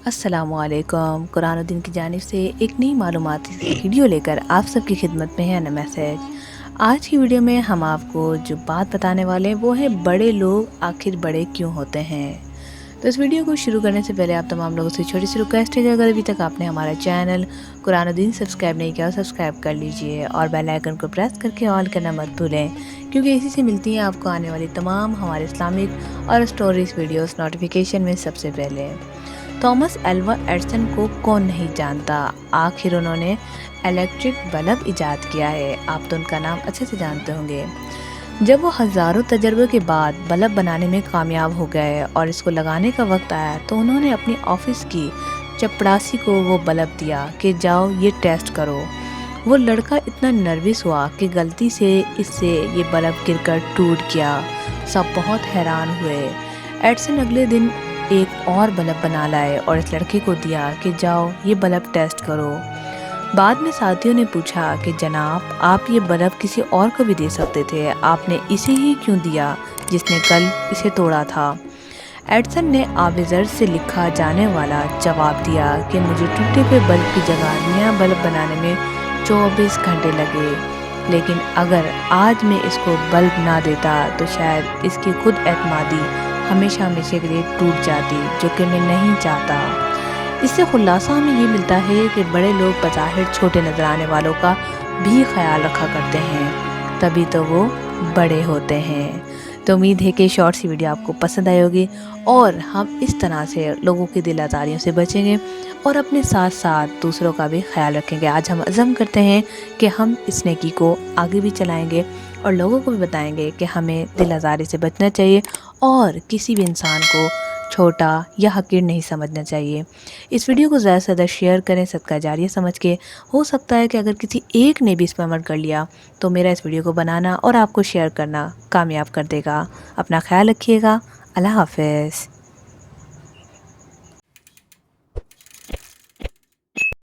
السلام علیکم، قرآن و دین کی جانب سے ایک نئی معلومات ویڈیو لے کر آپ سب کی خدمت میں ہے نا میسیج۔ آج کی ویڈیو میں ہم آپ کو جو بات بتانے والے ہیں وہ ہے بڑے لوگ آخر بڑے کیوں ہوتے ہیں۔ تو اس ویڈیو کو شروع کرنے سے پہلے آپ تمام لوگوں سے چھوٹی سی ریکویسٹ ہے کہ اگر ابھی تک آپ نے ہمارا چینل قرآن و دین سبسکرائب نہیں کیا سبسکرائب کر لیجئے اور بیل آئیکن کو پریس کر کے آل کرنا مت بھولیں، کیونکہ اسی سے ملتی ہیں آپ کو آنے والی تمام ہمارے اسلامک اور اسٹوریز ویڈیوز نوٹیفیکیشن میں سب سے پہلے۔ تھامس ایڈسن کو کون نہیں جانتا، آخر انہوں نے الیکٹرک بلب ایجاد کیا ہے۔ آپ تو ان کا نام اچھے سے جانتے ہوں گے۔ جب وہ ہزاروں تجربے کے بعد بلب بنانے میں کامیاب ہو گئے اور اس کو لگانے کا وقت آیا تو انہوں نے اپنی آفس کی چپڑاسی کو وہ بلب دیا کہ جاؤ یہ ٹیسٹ کرو۔ وہ لڑکا اتنا نروس ہوا کہ غلطی سے اس سے یہ بلب گر کر ٹوٹ گیا۔ سب بہت حیران ہوئے۔ ایڈسن اگلے دن ایک اور بلب بنا لائے اور اس لڑکے کو دیا کہ جاؤ یہ بلب ٹیسٹ کرو۔ بعد میں ساتھیوں نے پوچھا کہ جناب آپ یہ بلب کسی اور کو بھی دے سکتے تھے، آپ نے اسے ہی کیوں دیا جس نے کل اسے توڑا تھا؟ ایڈسن نے آبزر سے لکھا جانے والا جواب دیا کہ مجھے ٹوٹے ہوئے بلب کی جگہ نیا بلب بنانے میں 24 گھنٹے لگے، لیکن اگر آج میں اس کو بلب نہ دیتا تو شاید اس کی خود اعتمادی ہمیشہ ہمیشہ کے لیے ٹوٹ جاتی، جو کہ میں نہیں چاہتا۔ اس سے خلاصہ ہمیں یہ ملتا ہے کہ بڑے لوگ بظاہر چھوٹے نظر آنے والوں کا بھی خیال رکھا کرتے ہیں، تبھی تو وہ بڑے ہوتے ہیں۔ تو امید ہے کہ شارٹ سی ویڈیو آپ کو پسند آئی ہوگی اور ہم اس طرح سے لوگوں کی دل آزاریوں سے بچیں گے اور اپنے ساتھ ساتھ دوسروں کا بھی خیال رکھیں گے۔ آج ہم عزم کرتے ہیں کہ ہم اس نیکی کو آگے بھی چلائیں گے اور لوگوں کو بھی بتائیں گے کہ ہمیں دل آزاری سے بچنا چاہیے اور کسی بھی انسان کو چھوٹا یا حقیر نہیں سمجھنا چاہیے۔ اس ویڈیو کو زیادہ سے زیادہ شیئر کریں صدقہ جاریہ سمجھ کے۔ ہو سکتا ہے کہ اگر کسی ایک نے بھی اس پر عمل کر لیا تو میرا اس ویڈیو کو بنانا اور آپ کو شیئر کرنا کامیاب کر دے گا۔ اپنا خیال رکھیے گا۔ اللہ حافظ۔